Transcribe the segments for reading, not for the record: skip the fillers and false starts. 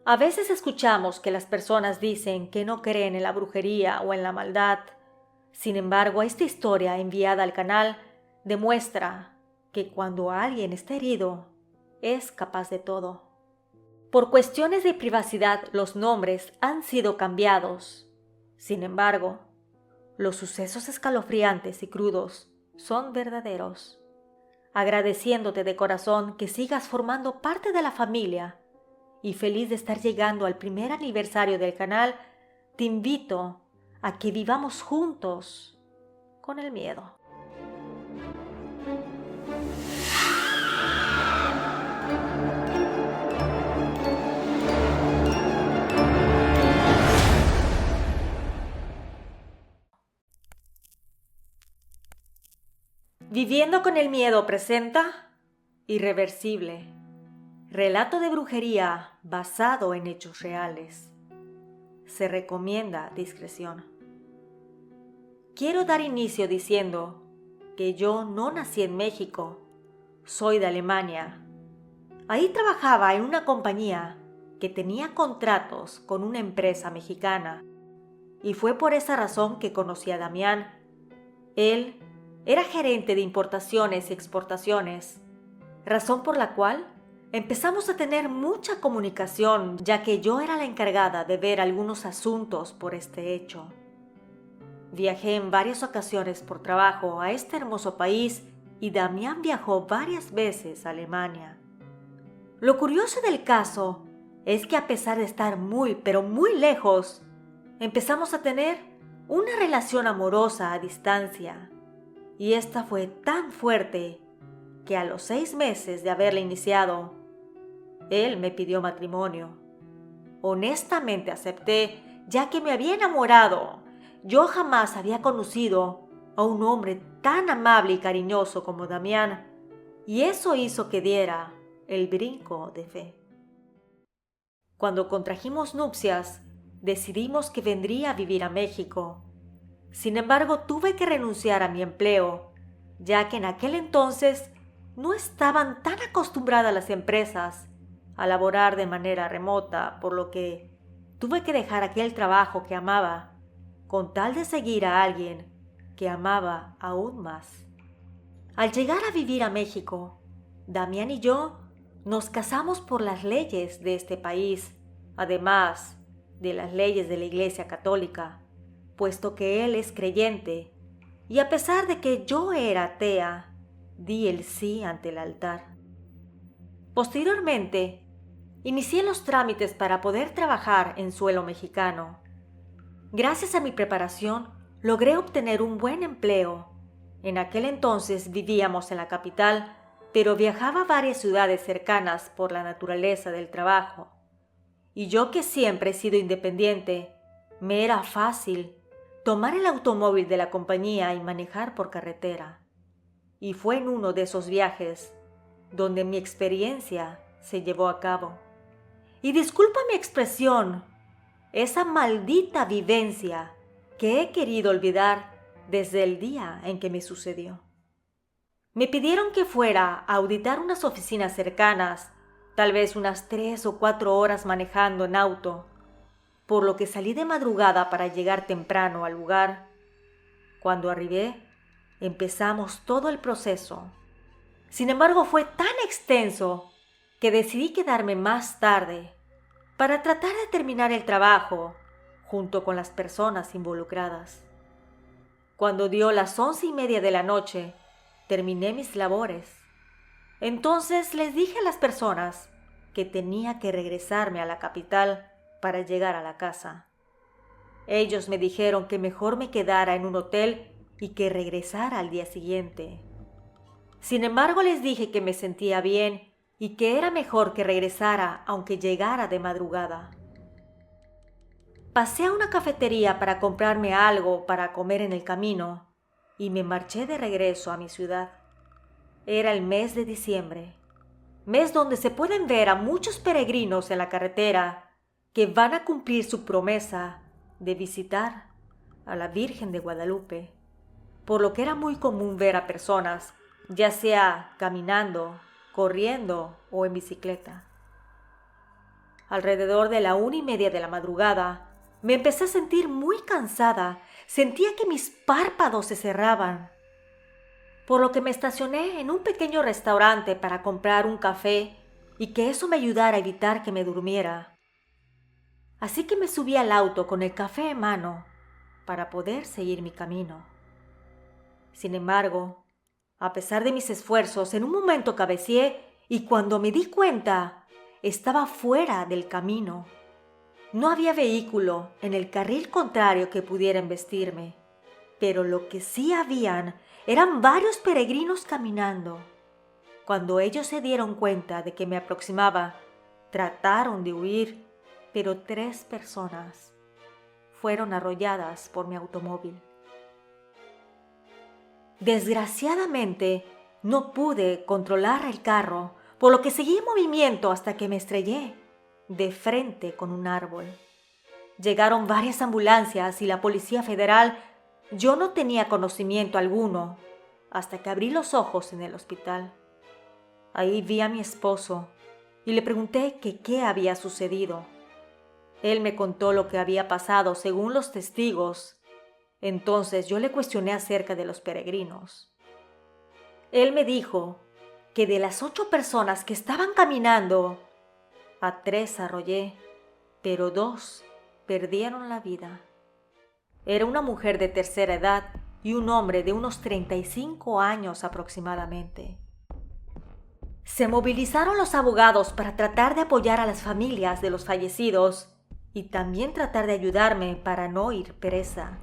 A veces escuchamos que las personas dicen que no creen en la brujería o en la maldad. Sin embargo, esta historia enviada al canal demuestra que cuando alguien está herido, es capaz de todo. Por cuestiones de privacidad, los nombres han sido cambiados. Sin embargo, los sucesos escalofriantes y crudos son verdaderos. Agradeciéndote de corazón que sigas formando parte de la familia y feliz de estar llegando al primer aniversario del canal, te invito a que vivamos juntos con el miedo. Viviendo con el miedo presenta Irreversible. Relato de brujería basado en hechos reales. Se recomienda discreción. Quiero dar inicio diciendo que yo no nací en México, soy de Alemania. Ahí trabajaba en una compañía que tenía contratos con una empresa mexicana y fue por esa razón que conocí a Damián. Él era gerente de importaciones y exportaciones, razón por la cual empezamos a tener mucha comunicación, ya que yo era la encargada de ver algunos asuntos por este hecho. Viajé en varias ocasiones por trabajo a este hermoso país y Damián viajó varias veces a Alemania. Lo curioso del caso es que a pesar de estar muy, pero muy lejos, empezamos a tener una relación amorosa a distancia. Y esta fue tan fuerte que a los 6 meses de haberla iniciado, él me pidió matrimonio. Honestamente acepté, ya que me había enamorado. Yo jamás había conocido a un hombre tan amable y cariñoso como Damián, y eso hizo que diera el brinco de fe. Cuando contrajimos nupcias, decidimos que vendría a vivir a México. Sin embargo, tuve que renunciar a mi empleo, ya que en aquel entonces no estaban tan acostumbradas las empresas a laborar de manera remota, por lo que tuve que dejar aquel trabajo que amaba, con tal de seguir a alguien que amaba aún más. Al llegar a vivir a México, Damián y yo nos casamos por las leyes de este país, además de las leyes de la Iglesia Católica, puesto que él es creyente, y a pesar de que yo era atea, di el sí ante el altar. Posteriormente, inicié los trámites para poder trabajar en suelo mexicano. Gracias a mi preparación, logré obtener un buen empleo. En aquel entonces vivíamos en la capital, pero viajaba a varias ciudades cercanas por la naturaleza del trabajo. Y yo, que siempre he sido independiente, me era fácil tomar el automóvil de la compañía y manejar por carretera. Y fue en uno de esos viajes donde mi experiencia se llevó a cabo. Y disculpa mi expresión, esa maldita vivencia que he querido olvidar desde el día en que me sucedió. Me pidieron que fuera a auditar unas oficinas cercanas, tal vez unas 3 o 4 horas manejando en auto, por lo que salí de madrugada para llegar temprano al lugar. Cuando arribé, empezamos todo el proceso. Sin embargo, fue tan extenso que decidí quedarme más tarde para tratar de terminar el trabajo junto con las personas involucradas. Cuando dio las 11:30 de la noche, terminé mis labores. Entonces les dije a las personas que tenía que regresarme a la capital para llegar a la casa. Ellos me dijeron que mejor me quedara en un hotel y que regresara al día siguiente. Sin embargo, les dije que me sentía bien y que era mejor que regresara aunque llegara de madrugada. Pasé a una cafetería para comprarme algo para comer en el camino y me marché de regreso a mi ciudad. Era el mes de diciembre, mes donde se pueden ver a muchos peregrinos en la carretera que van a cumplir su promesa de visitar a la Virgen de Guadalupe, por lo que era muy común ver a personas, ya sea caminando, corriendo o en bicicleta. Alrededor de la 1:30 de la madrugada, me empecé a sentir muy cansada. Sentía que mis párpados se cerraban. Por lo que me estacioné en un pequeño restaurante para comprar un café y que eso me ayudara a evitar que me durmiera. Así que me subí al auto con el café en mano para poder seguir mi camino. Sin embargo, a pesar de mis esfuerzos, en un momento cabeceé y cuando me di cuenta, estaba fuera del camino. No había vehículo en el carril contrario que pudiera embestirme, pero lo que sí habían eran varios peregrinos caminando. Cuando ellos se dieron cuenta de que me aproximaba, trataron de huir, pero 3 personas fueron arrolladas por mi automóvil. Desgraciadamente, no pude controlar el carro, por lo que seguí en movimiento hasta que me estrellé de frente con un árbol. Llegaron varias ambulancias y la Policía Federal. Yo no tenía conocimiento alguno hasta que abrí los ojos en el hospital. Ahí vi a mi esposo y le pregunté que qué había sucedido. Él me contó lo que había pasado según los testigos. Entonces yo le cuestioné acerca de los peregrinos. Él me dijo que de las 8 personas que estaban caminando, a 3 arrollé, pero 2 perdieron la vida. Era una mujer de tercera edad y un hombre de unos 35 años aproximadamente. Se movilizaron los abogados para tratar de apoyar a las familias de los fallecidos y también tratar de ayudarme para no ir presa,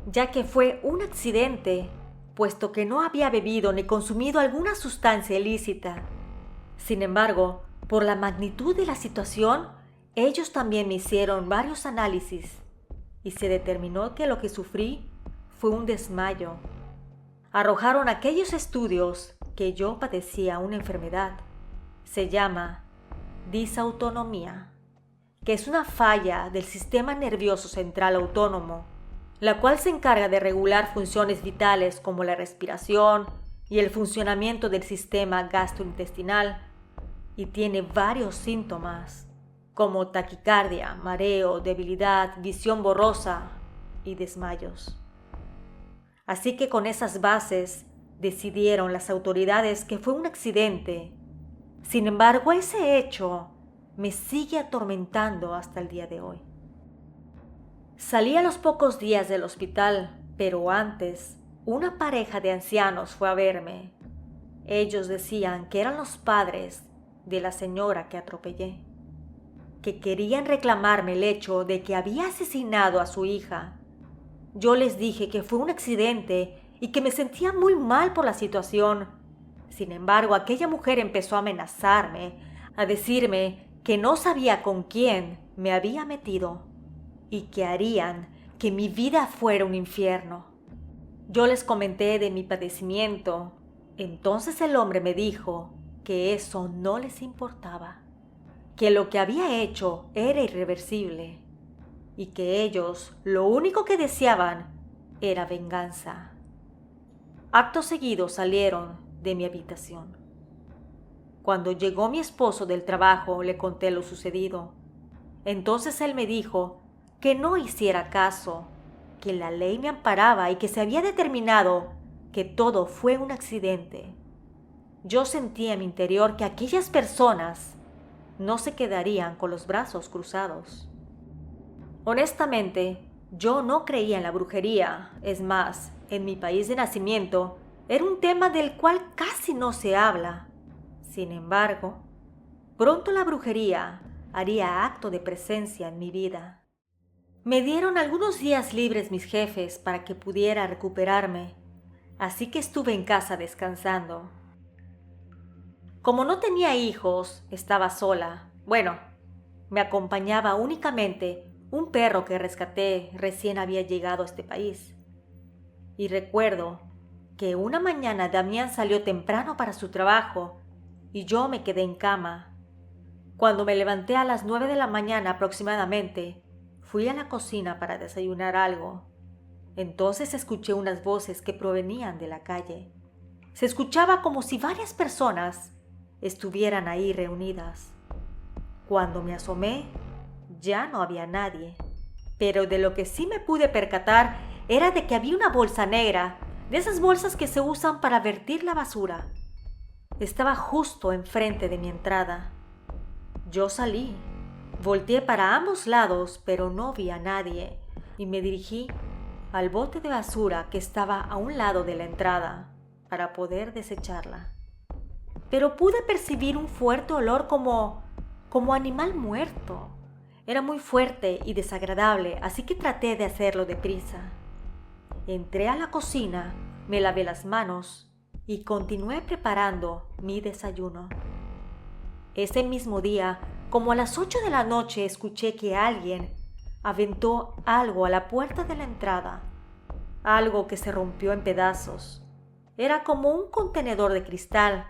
ya que fue un accidente, puesto que no había bebido ni consumido alguna sustancia ilícita. Sin embargo, por la magnitud de la situación, ellos también me hicieron varios análisis y se determinó que lo que sufrí fue un desmayo. Arrojaron aquellos estudios que yo padecía una enfermedad. Se llama disautonomía, que es una falla del sistema nervioso central autónomo, la cual se encarga de regular funciones vitales como la respiración y el funcionamiento del sistema gastrointestinal, y tiene varios síntomas, como taquicardia, mareo, debilidad, visión borrosa y desmayos. Así que con esas bases decidieron las autoridades que fue un accidente. Sin embargo, ese hecho me sigue atormentando hasta el día de hoy. Salí a los pocos días del hospital, pero antes, una pareja de ancianos fue a verme. Ellos decían que eran los padres de la señora que atropellé, que querían reclamarme el hecho de que había asesinado a su hija. Yo les dije que fue un accidente y que me sentía muy mal por la situación. Sin embargo, aquella mujer empezó a amenazarme, a decirme que no sabía con quién me había metido y que harían que mi vida fuera un infierno. Yo les comenté de mi padecimiento. Entonces el hombre me dijo que eso no les importaba, que lo que había hecho era irreversible y que ellos lo único que deseaban era venganza. Acto seguido salieron de mi habitación. Cuando llegó mi esposo del trabajo, le conté lo sucedido. Entonces él me dijo que no hiciera caso, que la ley me amparaba y que se había determinado que todo fue un accidente. Yo sentí en mi interior que aquellas personas no se quedarían con los brazos cruzados. Honestamente, yo no creía en la brujería. Es más, en mi país de nacimiento, era un tema del cual casi no se habla. Sin embargo, pronto la brujería haría acto de presencia en mi vida. Me dieron algunos días libres mis jefes para que pudiera recuperarme, así que estuve en casa descansando. Como no tenía hijos, estaba sola. Bueno, me acompañaba únicamente un perro que rescaté recién había llegado a este país. Y recuerdo que una mañana Damián salió temprano para su trabajo y yo me quedé en cama. Cuando me levanté a las 9 de la mañana aproximadamente, fui a la cocina para desayunar algo. Entonces escuché unas voces que provenían de la calle. Se escuchaba como si varias personas estuvieran ahí reunidas. Cuando me asomé, ya no había nadie, pero de lo que sí me pude percatar era de que había una bolsa negra, de esas bolsas que se usan para vertir la basura. Estaba justo enfrente de mi entrada. Yo salí, volteé para ambos lados, pero no vi a nadie, y me dirigí al bote de basura que estaba a un lado de la entrada para poder desecharla. Pero pude percibir un fuerte olor como animal muerto. Era muy fuerte y desagradable, así que traté de hacerlo deprisa. Entré a la cocina, me lavé las manos y continué preparando mi desayuno. Ese mismo día, como a las 8 de la noche, escuché que alguien aventó algo a la puerta de la entrada, algo que se rompió en pedazos. Era como un contenedor de cristal.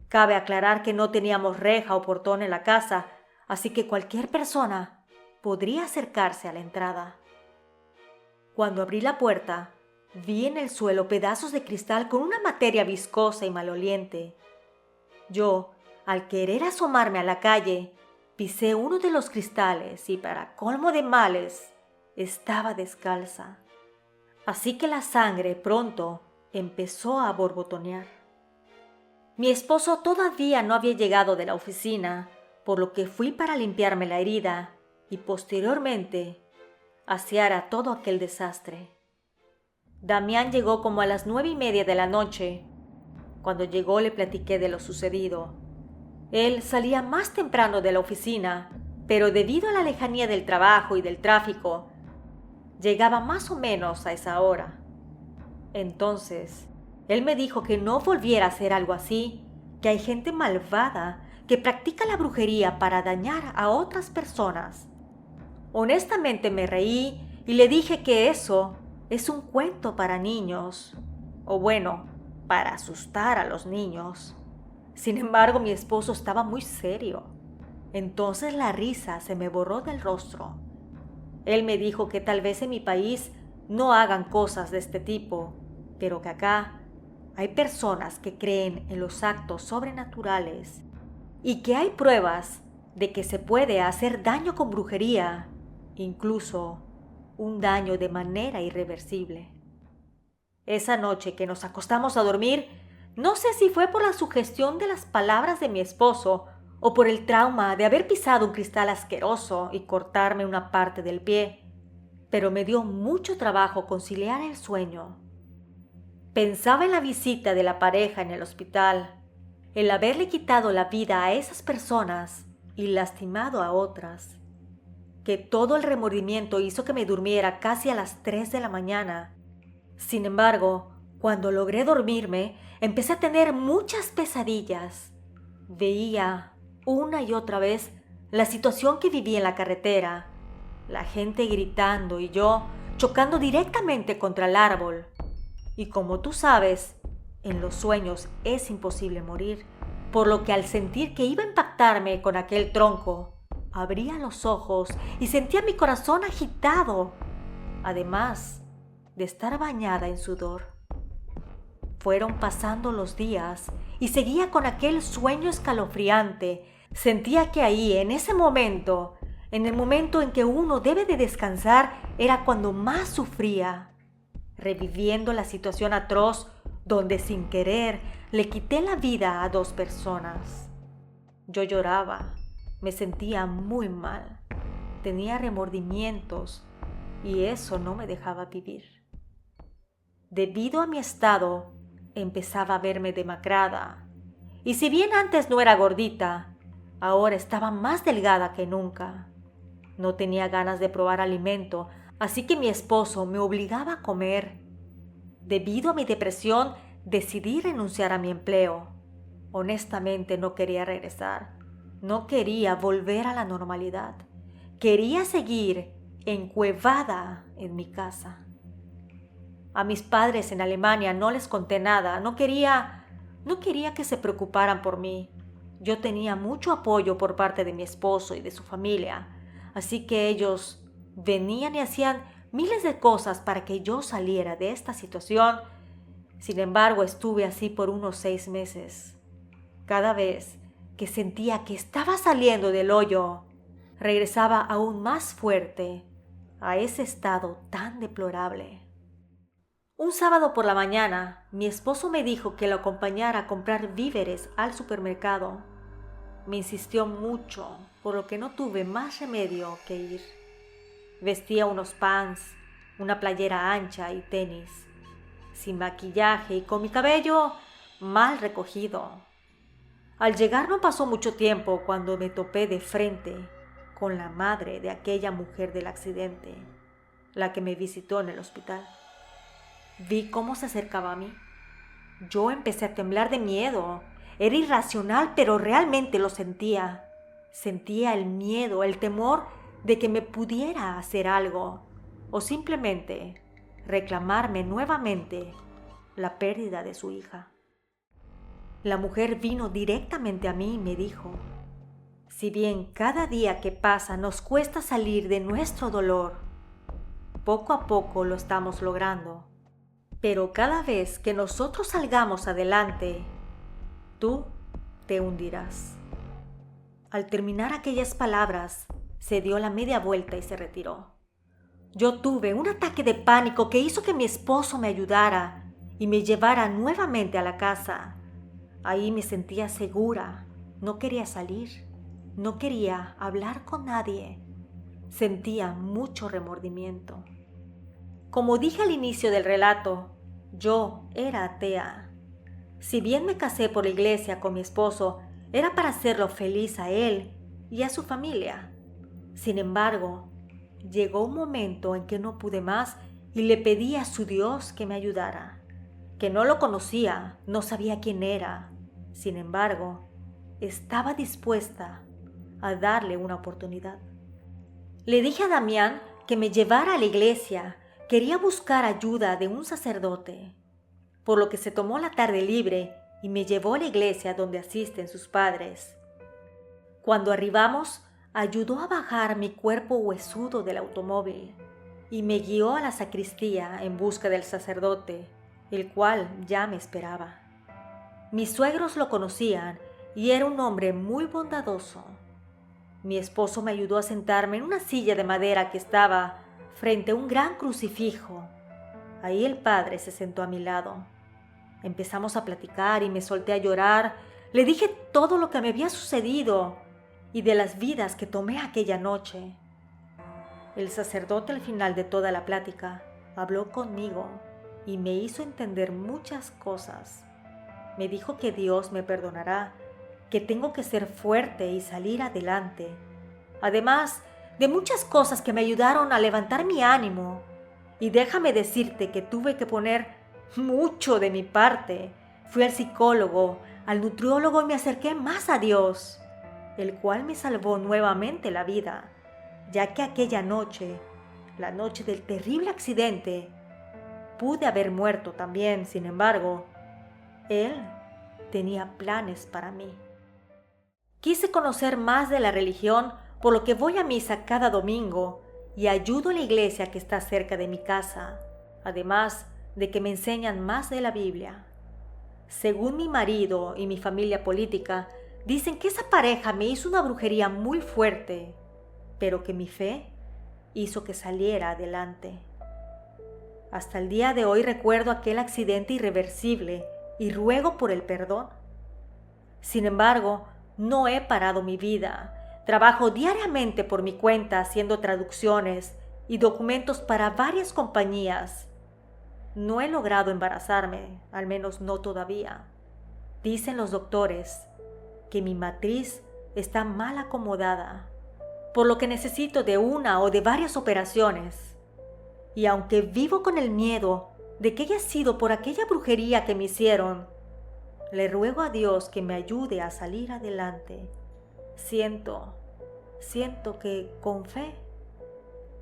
Cabe aclarar que no teníamos reja o portón en la casa, así que cualquier persona podría acercarse a la entrada. Cuando abrí la puerta, vi en el suelo pedazos de cristal con una materia viscosa y maloliente. Yo, al querer asomarme a la calle, pisé uno de los cristales y, para colmo de males, estaba descalza. Así que la sangre pronto empezó a borbotonear. Mi esposo todavía no había llegado de la oficina, por lo que fui para limpiarme la herida y posteriormente asear todo aquel desastre. Damián llegó como a las 9:30 de la noche. Cuando llegó le platiqué de lo sucedido. Él salía más temprano de la oficina, pero debido a la lejanía del trabajo y del tráfico, llegaba más o menos a esa hora. Entonces, él me dijo que no volviera a hacer algo así, que hay gente malvada que practica la brujería para dañar a otras personas. Honestamente me reí y le dije que eso es un cuento para niños, o bueno, para asustar a los niños. Sin embargo, mi esposo estaba muy serio. Entonces la risa se me borró del rostro. Él me dijo que tal vez en mi país no hagan cosas de este tipo, pero que acá hay personas que creen en los actos sobrenaturales y que hay pruebas de que se puede hacer daño con brujería, incluso un daño de manera irreversible. Esa noche que nos acostamos a dormir, no sé si fue por la sugestión de las palabras de mi esposo o por el trauma de haber pisado un cristal asqueroso y cortarme una parte del pie, pero me dio mucho trabajo conciliar el sueño. Pensaba en la visita de la pareja en el hospital, el haberle quitado la vida a esas personas y lastimado a otras, que todo el remordimiento hizo que me durmiera casi a las 3 de la mañana. Sin embargo, cuando logré dormirme, empecé a tener muchas pesadillas. Veía una y otra vez la situación que vivía en la carretera, la gente gritando y yo chocando directamente contra el árbol. Y como tú sabes, en los sueños es imposible morir, por lo que al sentir que iba a impactarme con aquel tronco, abría los ojos y sentía mi corazón agitado, además de estar bañada en sudor. Fueron pasando los días y seguía con aquel sueño escalofriante. Sentía que ahí, en ese momento, en el momento en que uno debe de descansar, era cuando más sufría, reviviendo la situación atroz donde sin querer le quité la vida a 2 personas. Yo lloraba, me sentía muy mal, tenía remordimientos y eso no me dejaba vivir. Debido a mi estado, empezaba a verme demacrada, y si bien antes no era gordita, ahora estaba más delgada que nunca. No tenía ganas de probar alimento, así que mi esposo me obligaba a comer. Debido a mi depresión, decidí renunciar a mi empleo. Honestamente no quería regresar, no quería volver a la normalidad. Quería seguir encuevada en mi casa. A mis padres en Alemania no les conté nada, no quería que se preocuparan por mí. Yo tenía mucho apoyo por parte de mi esposo y de su familia, así que ellos venían y hacían miles de cosas para que yo saliera de esta situación. Sin embargo, estuve así por unos 6 meses. Cada vez que sentía que estaba saliendo del hoyo, regresaba aún más fuerte a ese estado tan deplorable. Un sábado por la mañana, mi esposo me dijo que lo acompañara a comprar víveres al supermercado. Me insistió mucho, por lo que no tuve más remedio que ir. Vestía unos pants, una playera ancha y tenis, sin maquillaje y con mi cabello mal recogido. Al llegar no pasó mucho tiempo cuando me topé de frente con la madre de aquella mujer del accidente, la que me visitó en el hospital. Vi cómo se acercaba a mí. Yo empecé a temblar de miedo. Era irracional, pero realmente lo sentía. Sentía el miedo, el temor de que me pudiera hacer algo o simplemente reclamarme nuevamente la pérdida de su hija. La mujer vino directamente a mí y me dijo: si bien cada día que pasa nos cuesta salir de nuestro dolor, poco a poco lo estamos logrando. Pero cada vez que nosotros salgamos adelante, tú te hundirás. Al terminar aquellas palabras, se dio la media vuelta y se retiró. Yo tuve un ataque de pánico que hizo que mi esposo me ayudara y me llevara nuevamente a la casa. Ahí me sentía segura, no quería salir, no quería hablar con nadie. Sentía mucho remordimiento. Como dije al inicio del relato, yo era atea. Si bien me casé por la iglesia con mi esposo, era para hacerlo feliz a él y a su familia. Sin embargo, llegó un momento en que no pude más y le pedí a su Dios que me ayudara. Que no lo conocía, no sabía quién era. Sin embargo, estaba dispuesta a darle una oportunidad. Le dije a Damián que me llevara a la iglesia. Quería buscar ayuda de un sacerdote, por lo que se tomó la tarde libre y me llevó a la iglesia donde asisten sus padres. Cuando arribamos, ayudó a bajar mi cuerpo huesudo del automóvil y me guió a la sacristía en busca del sacerdote, el cual ya me esperaba. Mis suegros lo conocían y era un hombre muy bondadoso. Mi esposo me ayudó a sentarme en una silla de madera que estaba frente a un gran crucifijo. Ahí el padre se sentó a mi lado. Empezamos a platicar y me solté a llorar. Le dije todo lo que me había sucedido y de las vidas que tomé aquella noche. El sacerdote al final de toda la plática habló conmigo y me hizo entender muchas cosas. Me dijo que Dios me perdonará, que tengo que ser fuerte y salir adelante. Además de muchas cosas que me ayudaron a levantar mi ánimo. Y déjame decirte que tuve que poner mucho de mi parte. Fui al psicólogo, al nutriólogo y me acerqué más a Dios, el cual me salvó nuevamente la vida, ya que aquella noche, la noche del terrible accidente, pude haber muerto también. Sin embargo, Él tenía planes para mí. Quise conocer más de la religión, por lo que voy a misa cada domingo y ayudo a la iglesia que está cerca de mi casa, además de que me enseñan más de la Biblia. Según mi marido y mi familia política, dicen que esa pareja me hizo una brujería muy fuerte, pero que mi fe hizo que saliera adelante. Hasta el día de hoy recuerdo aquel accidente irreversible y ruego por el perdón. Sin embargo, no he parado mi vida. Trabajo diariamente por mi cuenta haciendo traducciones y documentos para varias compañías. No he logrado embarazarme, al menos no todavía. Dicen los doctores que mi matriz está mal acomodada, por lo que necesito de una o de varias operaciones. Y aunque vivo con el miedo de que haya sido por aquella brujería que me hicieron, le ruego a Dios que me ayude a salir adelante. Siento que con fe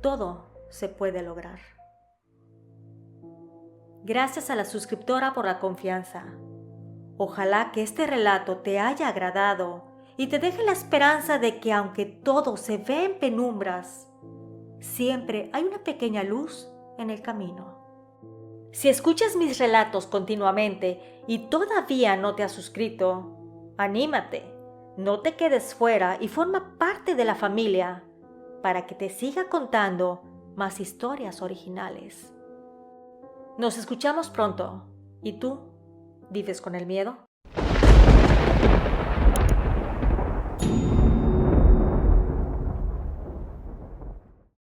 todo se puede lograr. Gracias a la suscriptora por la confianza. Ojalá que este relato te haya agradado y te deje la esperanza de que aunque todo se ve en penumbras, siempre hay una pequeña luz en el camino. Si escuchas mis relatos continuamente y todavía no te has suscrito, anímate. No te quedes fuera y forma parte de la familia para que te siga contando más historias originales. Nos escuchamos pronto. ¿Y tú? ¿Vives con el miedo?